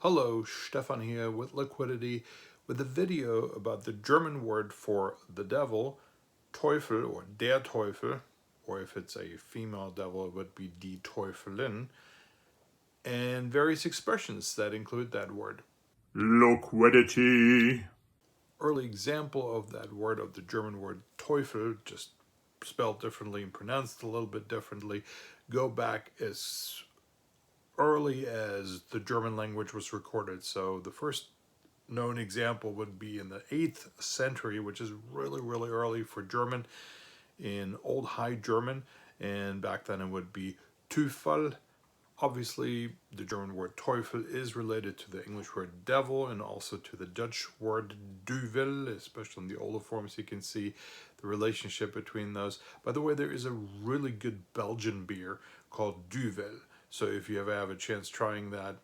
Hello, Stephan here with Liquidity with a video about the German word for the devil, Teufel or der Teufel, or if it's a female devil it would be die Teufelin, and various expressions that include that word. Liquidity. Early example of that word, of the German word Teufel, just spelled differently and pronounced a little bit differently, go back as early as the German language was recorded. So the first known example would be in the 8th century, which is really early for German, in Old High German, and back then it would be Teufel. Obviously, the German word Teufel is related to the English word devil and also to the Dutch word duvel, especially in the older forms you can see the relationship between those. By the way, there is a really good Belgian beer called duvel, so if you ever have a chance trying that,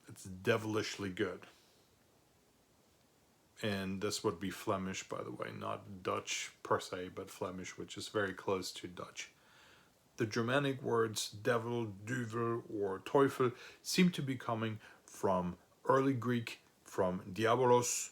it's devilishly good. And this would be Flemish, by the way, not Dutch per se, but Flemish, which is very close to Dutch. The Germanic words devil, duvel, or Teufel seem to be coming from early Greek, from diabolos.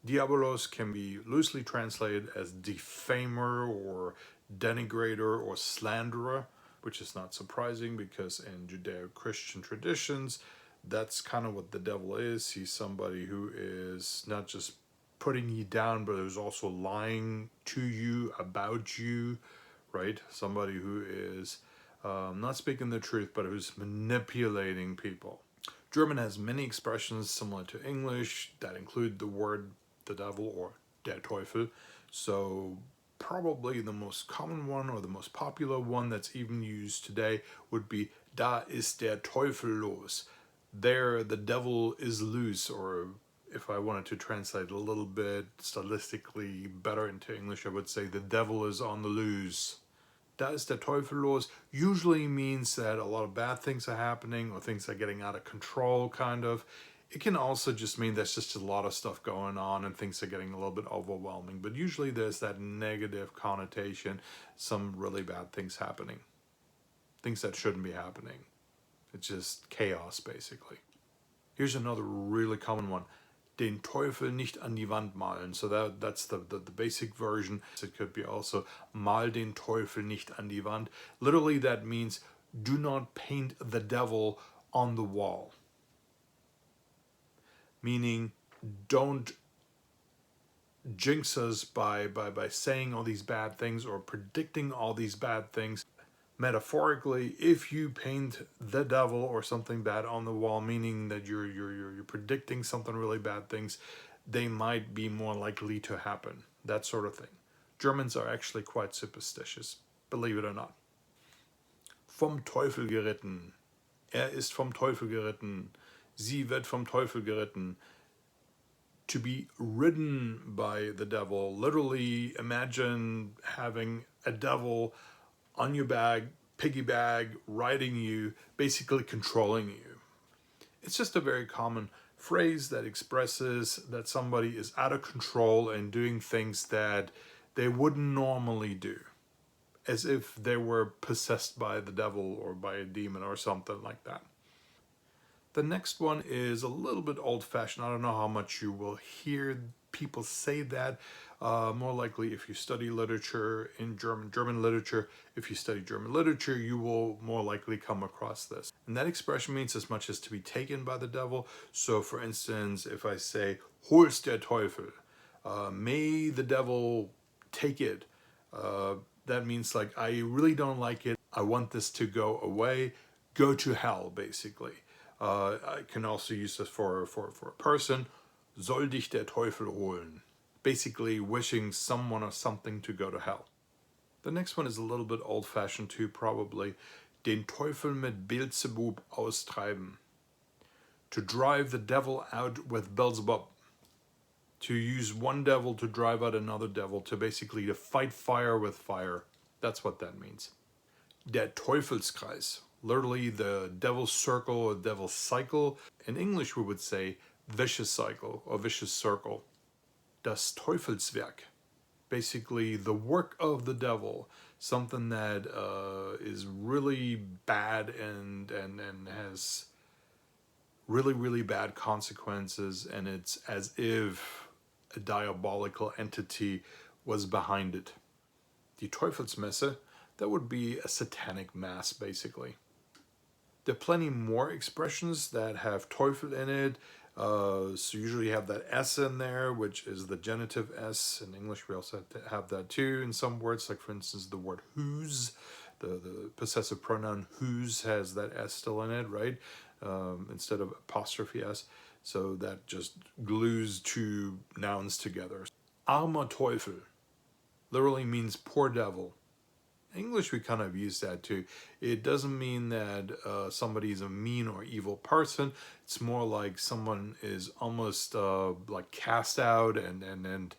Diabolos can be loosely translated as defamer or denigrator or slanderer, which is not surprising because in Judeo-Christian traditions, that's kind of what the devil is. He's somebody who is not just putting you down, but who's also lying to you, about you, right? Somebody who is not speaking the truth, but who's manipulating people. German has many expressions similar to English that include the word the devil or der Teufel. So probably the most common one or the most popular one that's even used today would be da ist der Teufel los. There the devil is loose, or if I wanted to translate a little bit stylistically better into English, I would say the devil is on the loose. Da ist der Teufel los usually means that a lot of bad things are happening or things are getting out of control, kind of. It can also just mean there's just a lot of stuff going on and things are getting a little bit overwhelming. But usually there's that negative connotation, some really bad things happening. Things that shouldn't be happening. It's just chaos, basically. Here's another really common one. Den Teufel nicht an die Wand malen. So that's the basic version. It could be also mal den Teufel nicht an die Wand. Literally that means do not paint the devil on the wall. Meaning don't jinx us by saying all these bad things or predicting all these bad things. Metaphorically, if you paint the devil or something bad on the wall, meaning that you're predicting something really bad things, they might be more likely to happen. That sort of thing. Germans are actually quite superstitious, believe it or not. Vom Teufel geritten. Ist vom Teufel geritten. Sie wird vom Teufel geritten. To be ridden by the devil. Literally, imagine having a devil on your bag, piggy bag, riding you, basically controlling you. It's just a very common phrase that expresses that somebody is out of control and doing things that they wouldn't normally do, as if they were possessed by the devil or by a demon or something like that. The next one is a little bit old-fashioned. I don't know how much you will hear people say that. More likely if you study literature in German literature, if you study German literature, you will more likely come across this. And that expression means as much as to be taken by the devil. So for instance, if I say, hol's der Teufel, may the devil take it. That means like, I really don't like it. I want this to go away. Go to hell, basically. I can also use this for a person. Soll dich der Teufel holen. Basically wishing someone or something to go to hell. The next one is a little bit old-fashioned too, probably. Den Teufel mit Beelzebub austreiben. To drive the devil out with Beelzebub. To use one devil to drive out another devil. To basically to fight fire with fire. That's what that means. Der Teufelskreis. Literally the devil's circle or devil's cycle. In English we would say vicious cycle or vicious circle. Das Teufelswerk. Basically the work of the devil. Something that is really bad and has really, really bad consequences, and it's as if a diabolical entity was behind it. Die Teufelsmesse, that would be a satanic mass, basically. There are plenty more expressions that have Teufel in it. So usually you have that S in there, which is the genitive S. In English, we also have that too in some words, like for instance, the word whose. The possessive pronoun whose has that S still in it, right? Instead of apostrophe S. So that just glues two nouns together. Armer Teufel literally means poor devil. In English, we kind of use that too. It doesn't mean that somebody's a mean or evil person. It's more like someone is almost like cast out and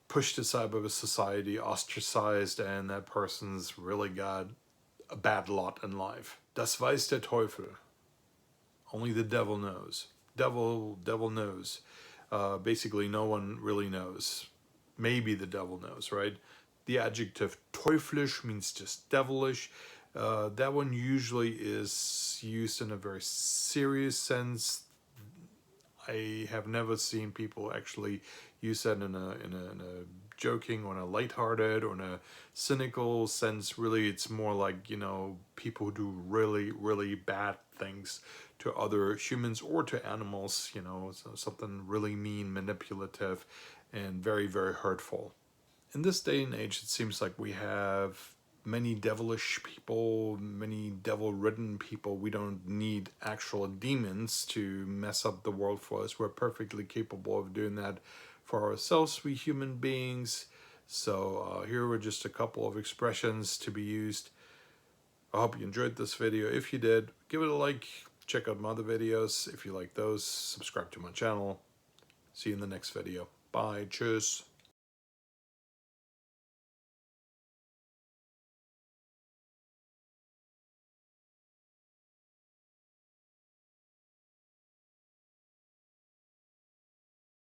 pushed aside by the society, ostracized, and that person's really got a bad lot in life. Das weiß der Teufel. Only the devil knows. Devil knows. Basically, no one really knows. Maybe the devil knows, right? The adjective teuflisch means just devilish. That one usually is used in a very serious sense. I have never seen people actually use that in a joking or in a lighthearted or in a cynical sense. Really, it's more like, you know, people who do really, really bad things to other humans or to animals, you know, so something really mean, manipulative, and very, very hurtful. In this day and age, it seems like we have many devilish people, many devil-ridden people. We don't need actual demons to mess up the world for us. We're perfectly capable of doing that for ourselves, we human beings. So here were just a couple of expressions to be used. I hope you enjoyed this video. If you did, give it a like. Check out my other videos. If you like those, subscribe to my channel. See you in the next video. Bye. Tschüss.